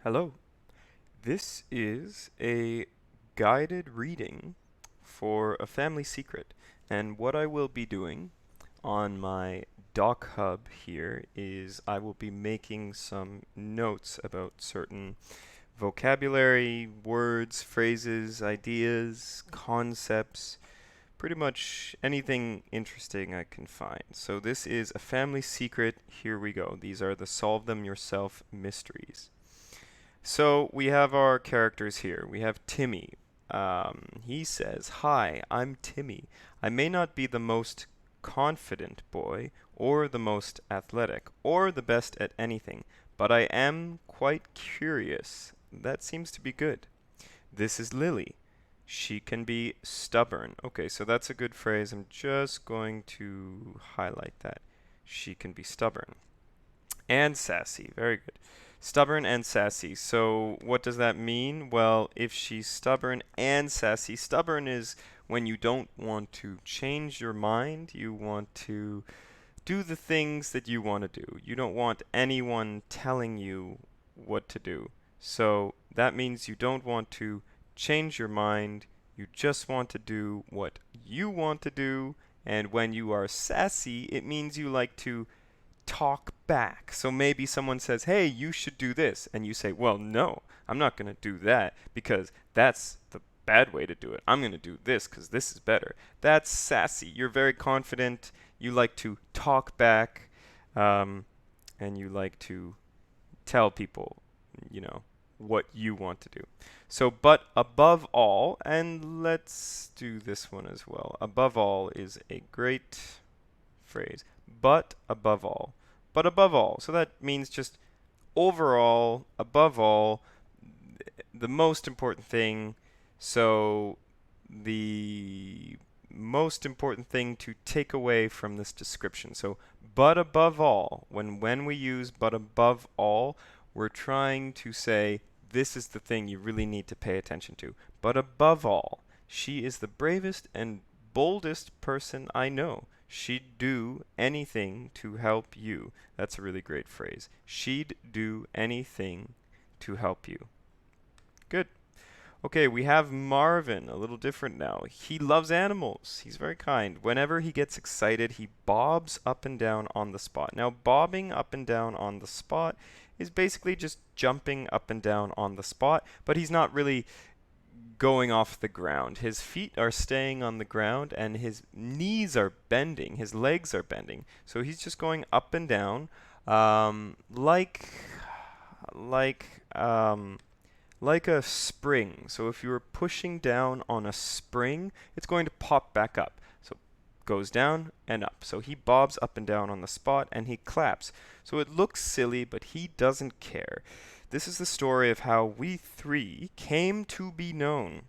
Hello. This is a guided reading for a family secret. And what I will be doing on my Doc Hub here is I will be making some notes about certain vocabulary, words, phrases, ideas, concepts, pretty much anything interesting I can find. So this is a family secret. Here we go. These are the solve them yourself mysteries. So we have our characters here. We have Timmy. He says, "Hi, I'm Timmy. I may not be the most confident boy, or the most athletic, or the best at anything, but I am quite curious." That seems to be good. This is Lily. She can be stubborn. Okay, so that's a good phrase. I'm just going to highlight that. She can be stubborn. And sassy. Very good. Stubborn and sassy. So what does that mean? Well, if she's stubborn and sassy, stubborn is when you don't want to change your mind. You want to do the things that you want to do. You don't want anyone telling you what to do. So that means you don't want to change your mind. You just want to do what you want to do. And when you are sassy, it means you like to talk back. So maybe someone says, "Hey, you should do this." And you say, "Well, no, I'm not going to do that because that's the bad way to do it. I'm going to do this because this is better." That's sassy. You're very confident. You like to talk back, um, and you like to tell people, you know, what you want to do. So, but above all, and let's do this one as well. Above all is a great phrase. But above all. But above all. So that means just overall, above all, the most important thing. So the most important thing to take away from this description. So, but above all, when we use but above all, we're trying to say this is the thing you really need to pay attention to. But above all, she is the bravest and boldest person I know. She'd do anything to help you. That's a really great phrase. She'd do anything to help you. Good. Okay, we have Marvin, a little different now. He loves animals. He's very kind. Whenever he gets excited, he bobs up and down on the spot. Now, bobbing up and down on the spot is basically just jumping up and down on the spot, but he's not really going off the ground. His feet are staying on the ground and his knees are bending, his legs are bending. So he's just going up and down like um, like a spring. So if you were pushing down on a spring, it's going to pop back up. So goes down and up. So he bobs up and down on the spot and he claps. So it looks silly, but he doesn't care. This is the story of how we three came to be known.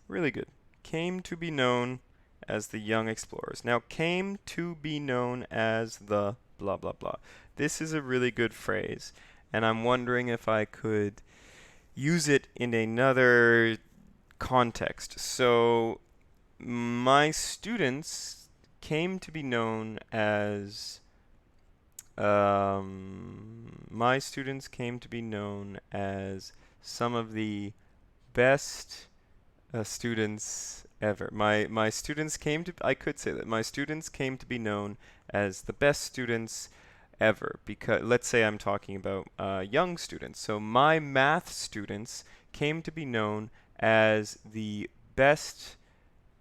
Really good. Came to be known as the Young Explorers. Now, came to be known as the blah blah blah. This is a really good phrase, and I'm wondering if I could use it in another context. So, my students came to be known as some of the best students ever. My students came to I could say that my students came to be known as the best students ever, because let's say I'm talking about young students. So my math students came to be known as the best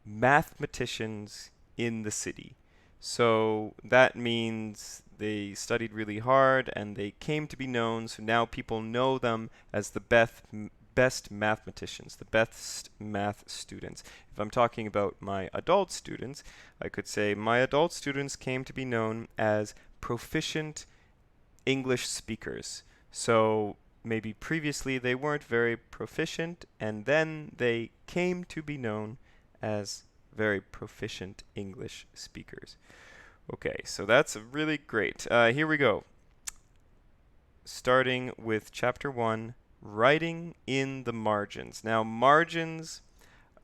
mathematicians in the city. So that means they studied really hard and they came to be known, so now people know them as the best mathematicians, the best math students. If I'm talking about my adult students, I could say my adult students came to be known as proficient English speakers. So maybe previously they weren't very proficient, and then they came to be known as very proficient English speakers. Okay, so that's really great. Here we go. Starting with chapter 1, writing in the margins. Now, margins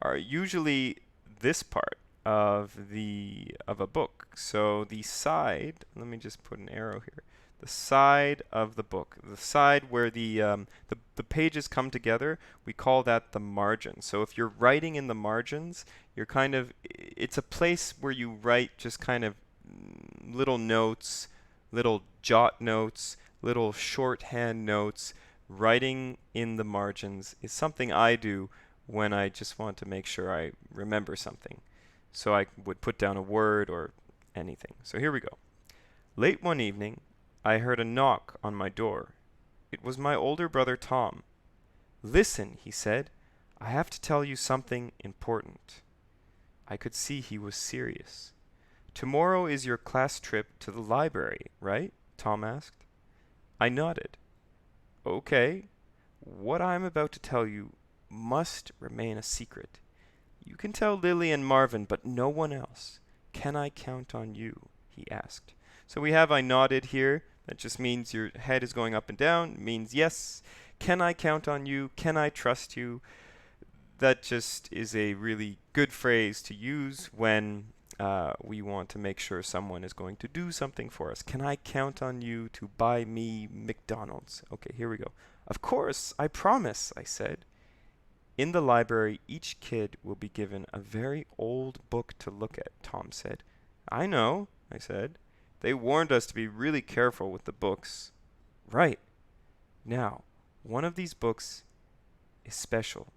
are usually this part of a book. So the side, let me just put an arrow here. The side of the book. The side where the pages come together, we call that the margin. So if you're writing in the margins, it's a place where you write just kind of little notes, little jot notes, little shorthand notes. Writing in the margins is something I do when I just want to make sure I remember something. So I would put down a word or anything. So here we go. Late one evening, I heard a knock on my door. It was my older brother Tom. "Listen," he said. "I have to tell you something important." I could see he was serious. "Tomorrow is your class trip to the library, right?" Tom asked. I nodded. "Okay. What I'm about to tell you must remain a secret. You can tell Lily and Marvin, but no one else. Can I count on you?" he asked. So we have "I nodded" here. That just means your head is going up and down. It means yes. Can I count on you? Can I trust you? That just is a really good phrase to use when we want to make sure someone is going to do something for us. Can I count on you to buy me McDonald's? Okay, here we go. "Of course, I promise," I said. "In the library, each kid will be given a very old book to look at," Tom said. "I know," I said. "They warned us to be really careful with the books." "Right. Now, one of these books is special.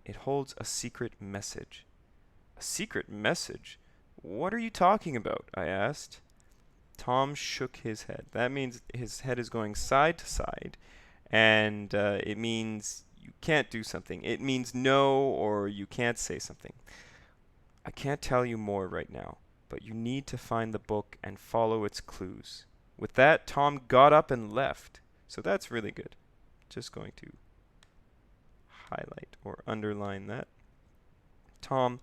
It holds a secret message." "A secret message? What are you talking about?" I asked. Tom shook his head. That means his head is going side to side, and it means you can't do something. It means no, or you can't say something. "I can't tell you more right now, but you need to find the book and follow its clues." With that, Tom got up and left. So that's really good. Just going to highlight or underline that. Tom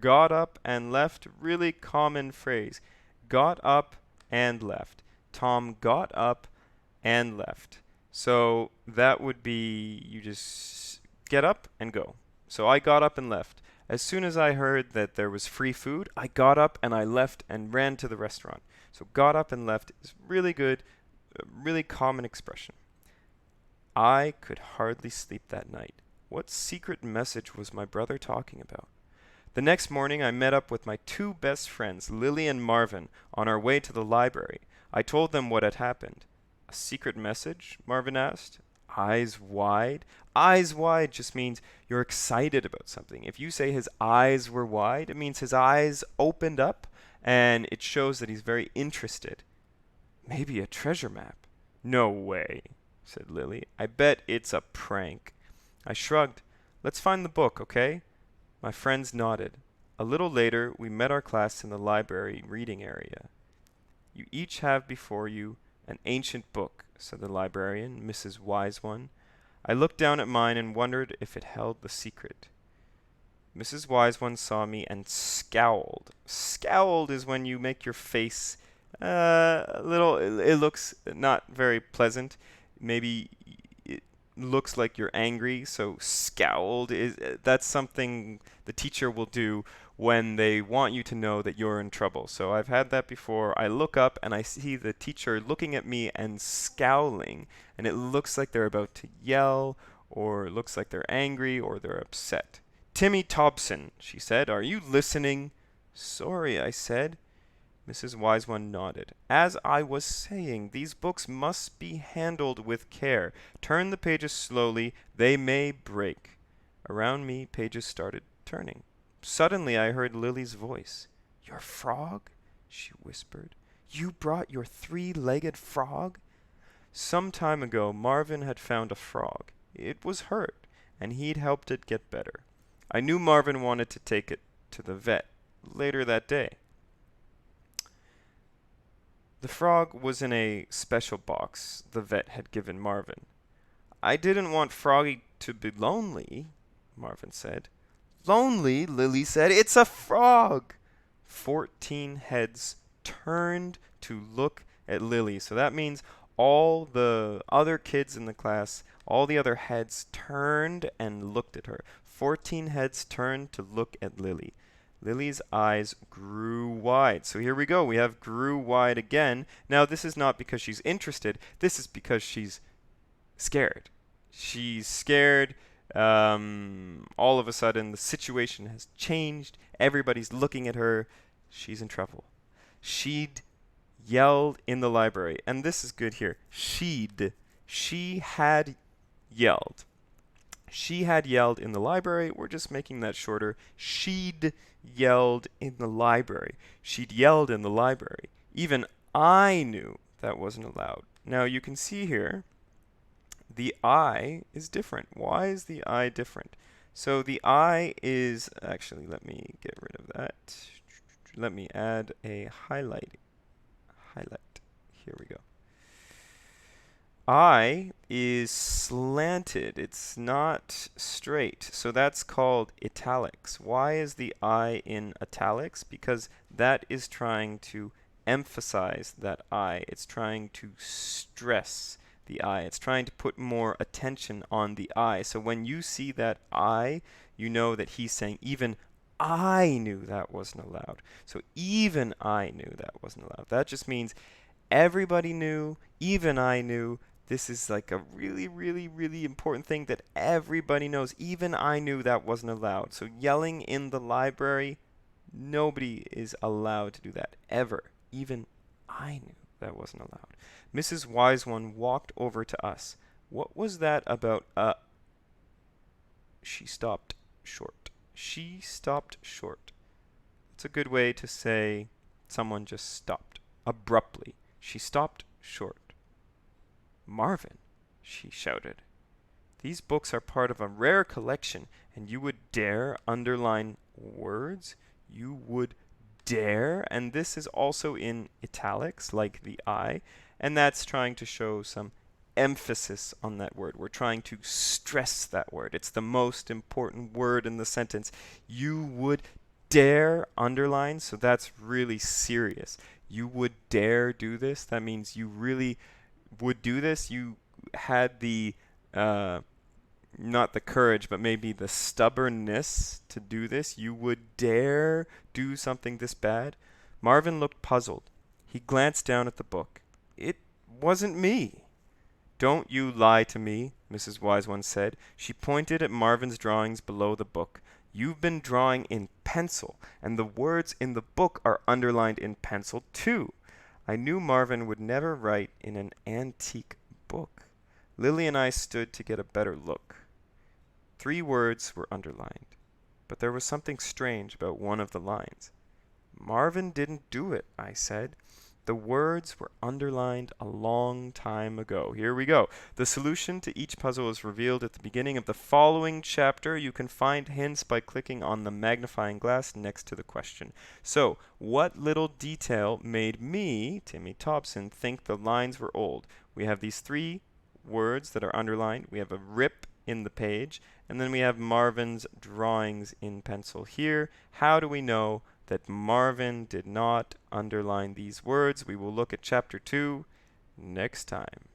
got up and left. Really common phrase. Got up and left. Tom got up and left. So that would be you just get up and go. So I got up and left. As soon as I heard that there was free food, I got up and I left and ran to the restaurant. So got up and left is really good, a really common expression. I could hardly sleep that night. What secret message was my brother talking about? The next morning I met up with my two best friends, Lily and Marvin, on our way to the library. I told them what had happened. "A secret message?" Marvin asked. Eyes wide? Eyes wide just means you're excited about something. If you say his eyes were wide, it means his eyes opened up, and it shows that he's very interested. "Maybe a treasure map." "No way," said Lily. "I bet it's a prank." I shrugged. "Let's find the book, okay?" My friends nodded. A little later, we met our class in the library reading area. "You each have before you an ancient book," said the librarian, Mrs. Wise One. I looked down at mine and wondered if it held the secret. Mrs. Wise One saw me and scowled. Scowled is when you make your face a little, it looks not very pleasant. Maybe it looks like you're angry, so scowled that's something the teacher will do when they want you to know that you're in trouble. So I've had that before. I look up and I see the teacher looking at me and scowling, and it looks like they're about to yell, or it looks like they're angry, or they're upset. "Timmy Tobson," she said, "are you listening?" "Sorry," I said. Mrs. Wise One nodded. "As I was saying, these books must be handled with care. Turn the pages slowly. They may break." Around me, pages started turning. Suddenly, I heard Lily's voice. "Your frog?" she whispered. "You brought your three-legged frog?" Some time ago, Marvin had found a frog. It was hurt, and he'd helped it get better. I knew Marvin wanted to take it to the vet later that day. The frog was in a special box the vet had given Marvin. "I didn't want Froggy to be lonely," Marvin said. "Lonely?" Lily said. "It's a frog!" 14 heads turned to look at Lily. So that means all the other kids in the class, all the other heads turned and looked at her. 14 heads turned to look at Lily. Lily's eyes grew wide. So here we go. We have grew wide again. Now, this is not because she's interested. This is because she's scared. She's scared. All of a sudden, the situation has changed. Everybody's looking at her. She's in trouble. She'd yelled in the library. And this is good here. She had yelled. She had yelled in the library. We're just making that shorter. She'd yelled in the library. She'd yelled in the library. Even I knew that wasn't allowed. Now you can see here the I is different. Why is the I different? So the I is, actually, let me get rid of that. Let me add a highlight. Here we go. I is slanted. It's not straight. So that's called italics. Why is the I in italics? Because that is trying to emphasize that I. It's trying to stress the I. It's trying to put more attention on the I. So when you see that I, you know that he's saying even I knew that wasn't allowed. So even I knew that wasn't allowed. That just means everybody knew, even I knew. This is like a really, really, really important thing that everybody knows. Even I knew that wasn't allowed. So yelling in the library, nobody is allowed to do that ever. Even I knew that wasn't allowed. Mrs. Wise One walked over to us. What was that about? She stopped short. She stopped short. It's a good way to say someone just stopped abruptly. She stopped short. Marvin, she shouted. These books are part of a rare collection, and you would dare underline words? You would dare? And this is also in italics, like the I, and that's trying to show some emphasis on that word. We're trying to stress that word. It's the most important word in the sentence. You would dare underline, so that's really serious. You would dare do this. That means you really would do this. You had the not the courage, but maybe the stubbornness to do this. You would dare do something this bad? Marvin looked puzzled. He glanced down at the book. It wasn't me. Don't you lie to me, Mrs. Wise One said. She pointed at Marvin's drawings below the book. You've been drawing in pencil, and the words in the book are underlined in pencil too. I knew Marvin would never write in an antique book. Lily and I stood to get a better look. 3 words were underlined, but there was something strange about one of the lines. Marvin didn't do it, I said. The words were underlined a long time ago. Here we go. The solution to each puzzle is revealed at the beginning of the following chapter. You can find hints by clicking on the magnifying glass next to the question. So, what little detail made me, Timmy Thompson, think the lines were old? We have these 3 words that are underlined. We have a rip in the page, and then we have Marvin's drawings in pencil here. How do we know that Marvin did not underline these words? We will look at chapter 2 next time.